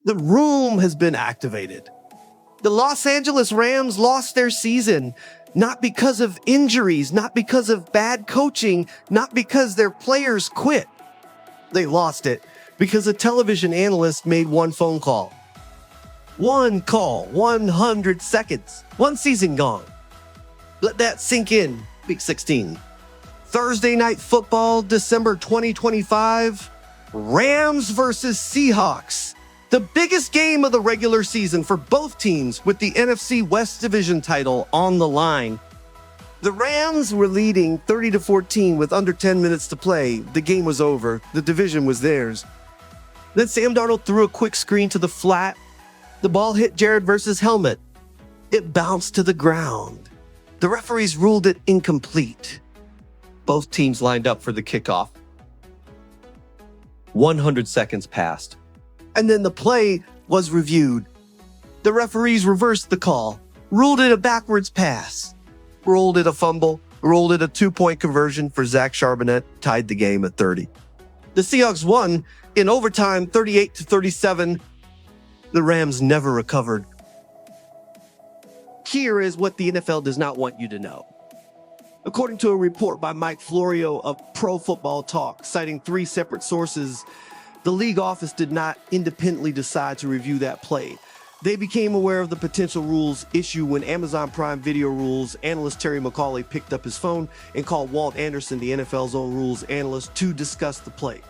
The room has been activated. The Los Angeles Rams lost their season, not because of injuries, not because of bad coaching, not because their players quit. They lost it because a television analyst made one phone call. One call, 100 seconds, one season gone. Let that sink in, week 16. Thursday Night Football, December 2025, Rams versus Seahawks. The biggest game of the regular season for both teams with the NFC West Division title on the line. The Rams were leading 30-14 with under 10 minutes to play. The game was over. The division was theirs. Then Sam Darnold threw a quick screen to the flat. The ball hit Jared Verse's helmet. It bounced to the ground. The referees ruled it incomplete. Both teams lined up for the kickoff. 100 seconds passed. And then the play was reviewed. The referees reversed the call, ruled it a backwards pass, ruled it a fumble, ruled it a 2-point conversion for Zach Charbonnet, tied the game at 30. The Seahawks won in overtime 38-37. The Rams never recovered. Here is what the NFL does not want you to know. According to a report by Mike Florio of Pro Football Talk, citing 3 separate sources, the league office did not independently decide to review that play. They became aware of the potential rules issue when Amazon Prime Video rules analyst Terry McCauley picked up his phone and called Walt Anderson, the NFL's own rules analyst, to discuss the play.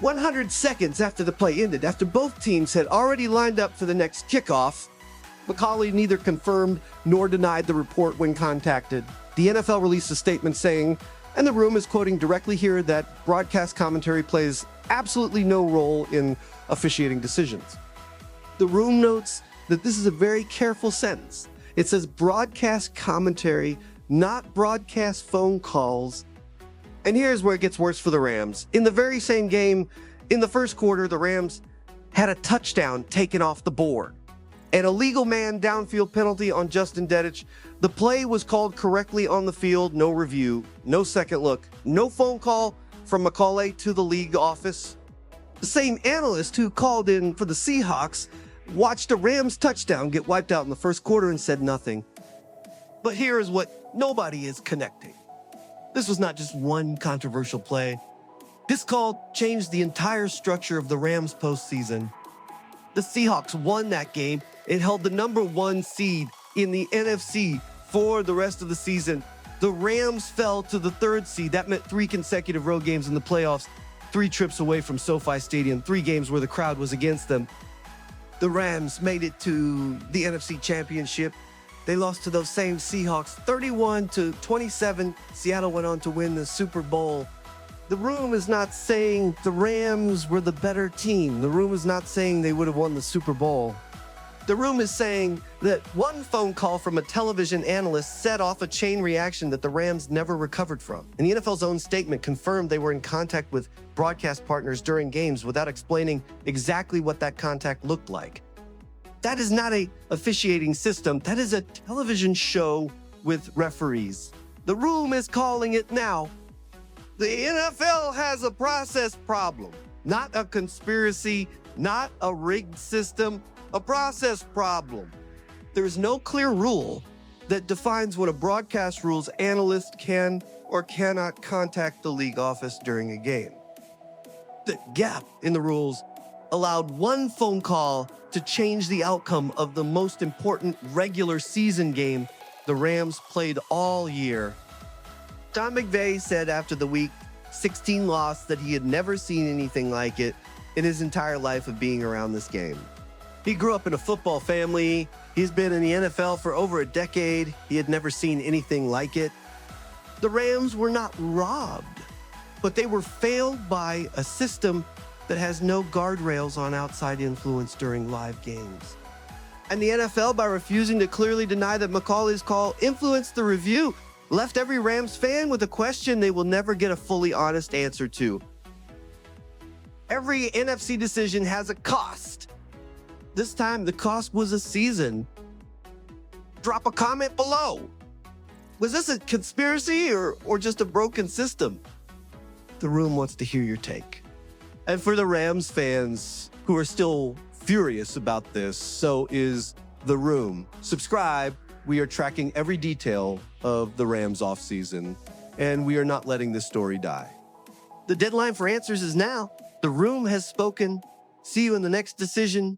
100 seconds after the play ended, after both teams had already lined up for the next kickoff, McCauley neither confirmed nor denied the report when contacted. The NFL released a statement saying, and the room is quoting directly here, that broadcast commentary plays absolutely no role in officiating decisions. The room notes that this is a very careful sentence. It says broadcast commentary, not broadcast phone calls. And here's where it gets worse for the Rams. In the very same game, in the first quarter, the Rams had a touchdown taken off the board. An illegal man downfield penalty on Justin Dedich. The play was called correctly on the field, no review, no second look, no phone call from McCauley to the league office. The same analyst who called in for the Seahawks watched a Rams touchdown get wiped out in the first quarter and said nothing. But here is what nobody is connecting. This was not just one controversial play. This call changed the entire structure of the Rams postseason. The Seahawks won that game and held the number 1 seed in the NFC for the rest of the season. The Rams fell to the 3rd seed. That meant 3 consecutive road games in the playoffs, 3 trips away from SoFi Stadium, 3 games where the crowd was against them. The Rams made it to the NFC Championship. They lost to those same Seahawks, 31-27. Seattle went on to win the Super Bowl. The room is not saying the Rams were the better team. The room is not saying they would have won the Super Bowl. The room is saying that one phone call from a television analyst set off a chain reaction that the Rams never recovered from. And the NFL's own statement confirmed they were in contact with broadcast partners during games without explaining exactly what that contact looked like. That is not an officiating system. That is a television show with referees. The room is calling it now. The NFL has a process problem, not a conspiracy, not a rigged system, a process problem. There is no clear rule that defines what a broadcast rules analyst can or cannot contact the league office during a game. The gap in the rules allowed one phone call to change the outcome of the most important regular season game the Rams played all year. Don McVay said after the Week 16 loss that he had never seen anything like it in his entire life of being around this game. He grew up in a football family. He's been in the NFL for over a decade. He had never seen anything like it. The Rams were not robbed, but they were failed by a system that has no guardrails on outside influence during live games. And the NFL, by refusing to clearly deny that McCauley's call influenced the review, left every Rams fan with a question they will never get a fully honest answer to. Every NFC decision has a cost. This time, the cost was a season. Drop a comment below. Was this a conspiracy or just a broken system? The room wants to hear your take. And for the Rams fans who are still furious about this. So is The Room. Subscribe. We are tracking every detail of the Rams offseason, and we are not letting this story die. The deadline for answers is now. The Room has spoken. See you in the next decision.